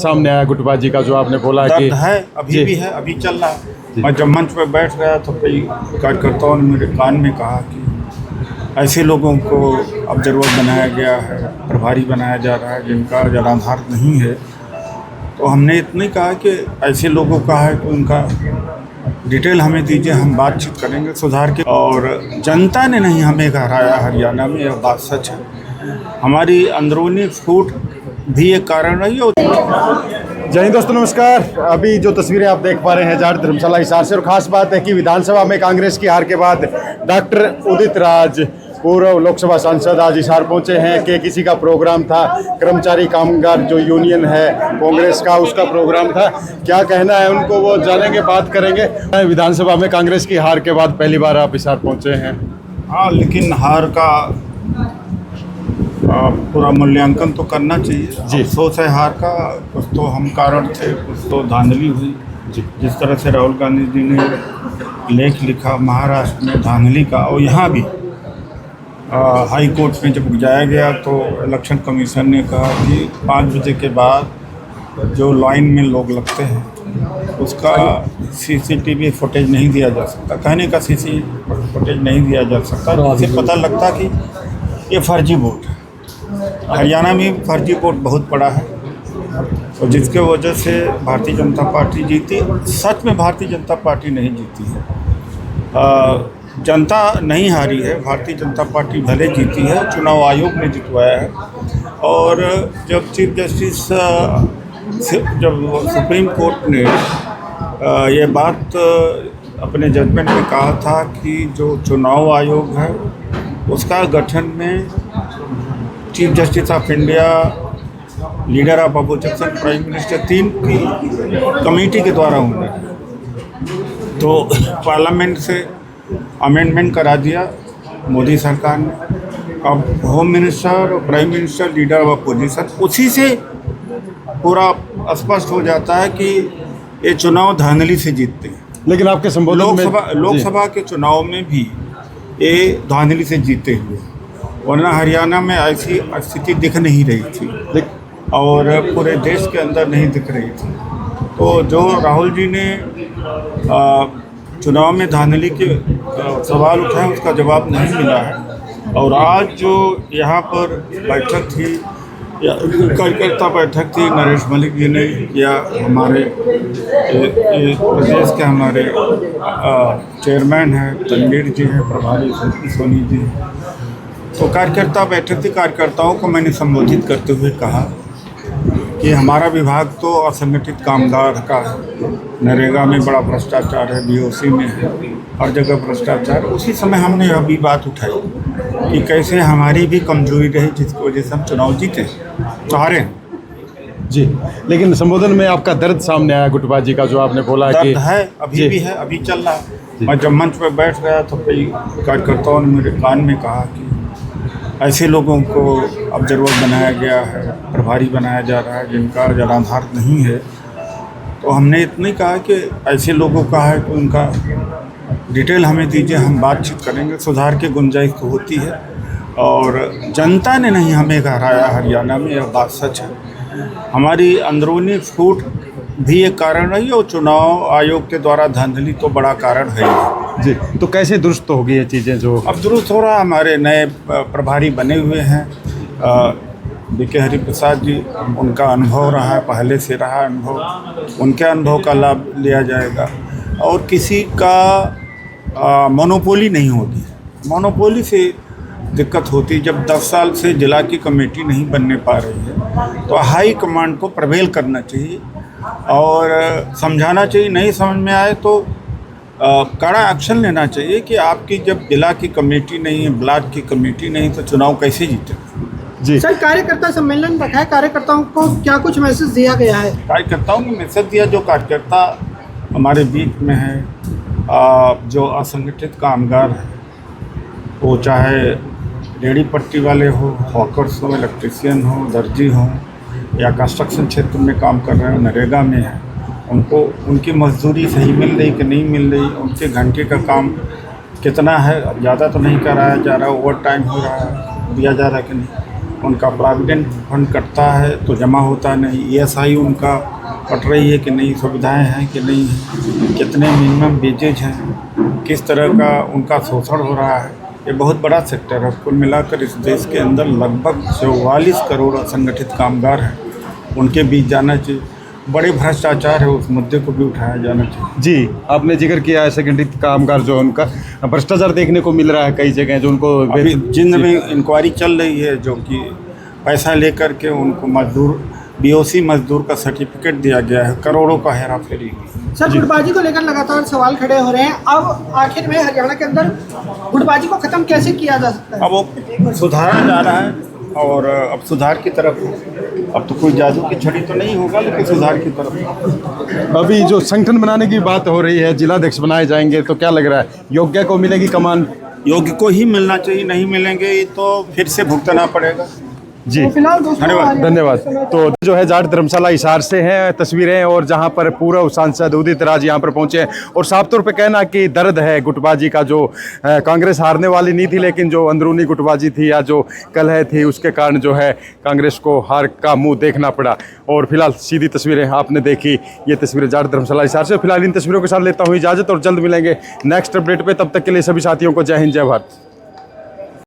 सामने आया गुटबाजी का, जो आपने बोला कि दर्द है, अभी भी है, अभी चल रहा है। मैं जब मंच पर बैठ गया तो कई कार्यकर्ताओं ने मेरे कान में कहा कि ऐसे लोगों को अब जरूरत बनाया गया है, प्रभारी बनाया जा रहा है जिनका जनाधार नहीं है। तो हमने इतना ही कहा कि ऐसे लोगों का है तो उनका डिटेल हमें दीजिए, हम बातचीत करेंगे सुधार के। और जनता ने नहीं हमें हराया हरियाणा में, यह बात सच है। हमारी अंदरूनी फूट भी एक कारण रही है। जय हिंद दोस्तों, नमस्कार। अभी जो तस्वीरें आप देख पा रहे हैं जाट धर्मशाला हिसार से, और खास बात है कि विधानसभा में कांग्रेस की हार के बाद डॉक्टर उदित राज, पूर्व लोकसभा सांसद, आज हिसार पहुंचे हैं कि किसी का प्रोग्राम था, कर्मचारी कामगार जो यूनियन है कांग्रेस का, उसका प्रोग्राम था। क्या कहना है उनको वो जानेंगे, बात करेंगे। विधानसभा में कांग्रेस की हार के बाद पहली बार आप हिसार पहुंचे हैं। हाँ, लेकिन हार का पूरा मूल्यांकन तो करना चाहिए जी। अफसोस है हार का, कुछ तो हम कारण थे, कुछ तो धांधली हुई जी। जिस तरह से राहुल गांधी जी ने लेख लिखा महाराष्ट्र में धांधली का, और यहाँ भी हाई कोर्ट में जब जाया गया तो इलेक्शन कमीशन ने कहा कि 5 बजे के बाद जो लाइन में लोग लगते हैं उसका सीसीटीवी फुटेज नहीं दिया जा सकता। कहने का सीसी फुटेज नहीं दिया जा सकता, इससे पता लगता कि ये फर्जी वोट है। हरियाणा में फर्जी वोट बहुत पड़ा है, और जिसके वजह से भारतीय जनता पार्टी जीती। सच में भारतीय जनता पार्टी नहीं जीती है, जनता नहीं हारी है, भारतीय जनता पार्टी भले जीती है, चुनाव आयोग ने जितवाया है। और जब चीफ जस्टिस जब सुप्रीम कोर्ट ने ये बात अपने जजमेंट में कहा था कि जो चुनाव आयोग है उसका गठन में chief justice of India, leader of opposition, prime minister, 3 की कमेटी के द्वारा होंगे। तो पार्लियामेंट से अमेंडमेंट करा दिया मोदी सरकार ने। अब होम मिनिस्टर और prime minister, leader of opposition, उसी से पूरा स्पष्ट हो जाता है कि ये चुनाव धांधली से जीतते हैं। लेकिन आपके संबोधन में लोकसभा के चुनाव में भी ये धांधली से जीते हुए, वरना हरियाणा में ऐसी स्थिति दिख नहीं रही थी और पूरे देश के अंदर नहीं दिख रही थी। तो जो राहुल जी ने चुनाव में धांधली के सवाल उठाए उसका जवाब नहीं मिला है। और आज जो यहाँ पर बैठक थी, कार्यकर्ता बैठक थी, नरेश मलिक जी ने या हमारे प्रदेश के हमारे चेयरमैन हैं तनवीर जी हैं, प्रभारी सोनी जी। तो कार्यकर्ता बैठक थी, कार्यकर्ताओं को मैंने संबोधित करते हुए कहा कि हमारा विभाग तो असंगठित कामगार का है, नरेगा में बड़ा भ्रष्टाचार है, बीओसी में है, हर जगह भ्रष्टाचार। उसी समय हमने यह भी बात उठाई कि कैसे हमारी भी कमजोरी रही जिसकी वजह से हम चुनाव जीते, चाह जी। लेकिन संबोधन में आपका दर्द सामने आया गुटबाजी का, जो आपने बोला कि दर्द है, अभी भी है, अभी चल रहा है। मैं जब मंच पर बैठ गया तो कई कार्यकर्ताओं ने मेरे कान में कहा कि ऐसे लोगों को अब जरूरत बनाया गया है, प्रभारी बनाया जा रहा है जिनका जनाधार नहीं है। तो हमने इतना ही कहा कि ऐसे लोगों का है तो उनका डिटेल हमें दीजिए, हम बातचीत करेंगे, सुधार की गुंजाइश तो होती है। और जनता ने नहीं हमें हराया हरियाणा में, यह बात सच है। हमारी अंदरूनी फूट भी एक कारण रही है, और चुनाव आयोग के द्वारा धांधली तो बड़ा कारण है जी। तो कैसे दुरुस्त होगी ये चीज़ें? जो अब दुरुस्त हो रहा, हमारे नए प्रभारी बने हुए हैं बीके हरिप्रसाद जी, उनका अनुभव रहा है, पहले से रहा अनुभव, उनके अनुभव का लाभ लिया जाएगा। और किसी का मोनोपोली नहीं होगी, मोनोपोली से दिक्कत होती। जब 10 साल से जिला की कमेटी नहीं बनने पा रही है तो हाई कमांड को प्रिवेल करना चाहिए और समझाना चाहिए। नहीं समझ में आए तो कड़ा एक्शन लेना चाहिए कि आपकी जब जिला की कमेटी नहीं है, ब्लॉक की कमेटी नहीं, तो चुनाव कैसे जीते जी। सर, कार्यकर्ता सम्मेलन रखा है, कार्यकर्ताओं को क्या कुछ मैसेज दिया गया है? कार्यकर्ताओं ने मैसेज दिया, जो कार्यकर्ता हमारे बीच में है, जो असंगठित कामगार है, वो चाहे रेहड़ी पट्टी वाले हो, हॉकर्स हो, इलेक्ट्रीशियन हो, दर्जी हो, या कंस्ट्रक्शन क्षेत्र में काम कर रहे हो, नरेगा में है, उनको उनकी मजदूरी सही मिल रही कि नहीं मिल रही, उनके घंटे का काम कितना है, ज़्यादा तो नहीं कराया जा रहा, ओवर टाइम हो रहा है, दिया जा रहा है कि नहीं, उनका प्रोविडेंट फंड कटता है तो जमा होता नहीं, ESI उनका कट रही है कि नहीं, सुविधाएं हैं कि नहीं है, कितने मिनिमम वेजेज हैं, किस तरह का उनका शोषण हो रहा है। ये बहुत बड़ा सेक्टर है। कुल मिलाकर इस देश के अंदर लगभग 44 करोड़ असंगठित कामगार हैं, उनके बीच जाना चाहिए। बड़े भ्रष्टाचार है, उस मुद्दे को भी उठाया जाना चाहिए। जी, आपने जिक्र किया है संगठित कामगार जो उनका भ्रष्टाचार देखने को मिल रहा है कई जगह, जो उनको अभी जिंद में इंक्वायरी चल रही है, जो कि पैसा लेकर के उनको मजदूर BOC मजदूर का सर्टिफिकेट दिया गया है, करोड़ों का हेरा फेरी हुई। सर, गुटबाजी को लेकर लगातार सवाल खड़े हो रहे हैं। अब आखिर में हरियाणा के अंदर गुटबाजी को खत्म कैसे किया जा सकता है? अब वो सुधारा जा रहा है और अब सुधार की तरफ, अब तो कोई जादू की छड़ी तो नहीं होगा, लेकिन सुधार की तरफ। अभी जो संगठन बनाने की बात हो रही है, जिलाध्यक्ष बनाए जाएंगे, तो क्या लग रहा है योग्य को मिलेगी कमान? योग्य को ही मिलना चाहिए, नहीं मिलेंगे तो फिर से भुगतना पड़ेगा। जी, तो फिलहाल दोस्तों धन्यवाद। तो जो है जाट धर्मशाला हिसार से हैं तस्वीरें, और जहां पर पूर्व सांसद उदित राज यहां पर पहुंचे हैं, और साफ तौर पे कहना कि दर्द है गुटबाजी का, जो कांग्रेस हारने वाली नहीं थी, लेकिन जो अंदरूनी गुटबाजी थी या जो कलह थी, उसके कारण जो है कांग्रेस को हार का मुंह देखना पड़ा। और फिलहाल सीधी तस्वीरें आपने देखी, ये तस्वीरें जाट धर्मशाला हिसार से। फिलहाल इन तस्वीरों के साथ लेता हूँ इजाजत, और जल्द मिलेंगे नेक्स्ट अपडेट पे। तब तक के लिए सभी साथियों को जय हिंद, जय भारत।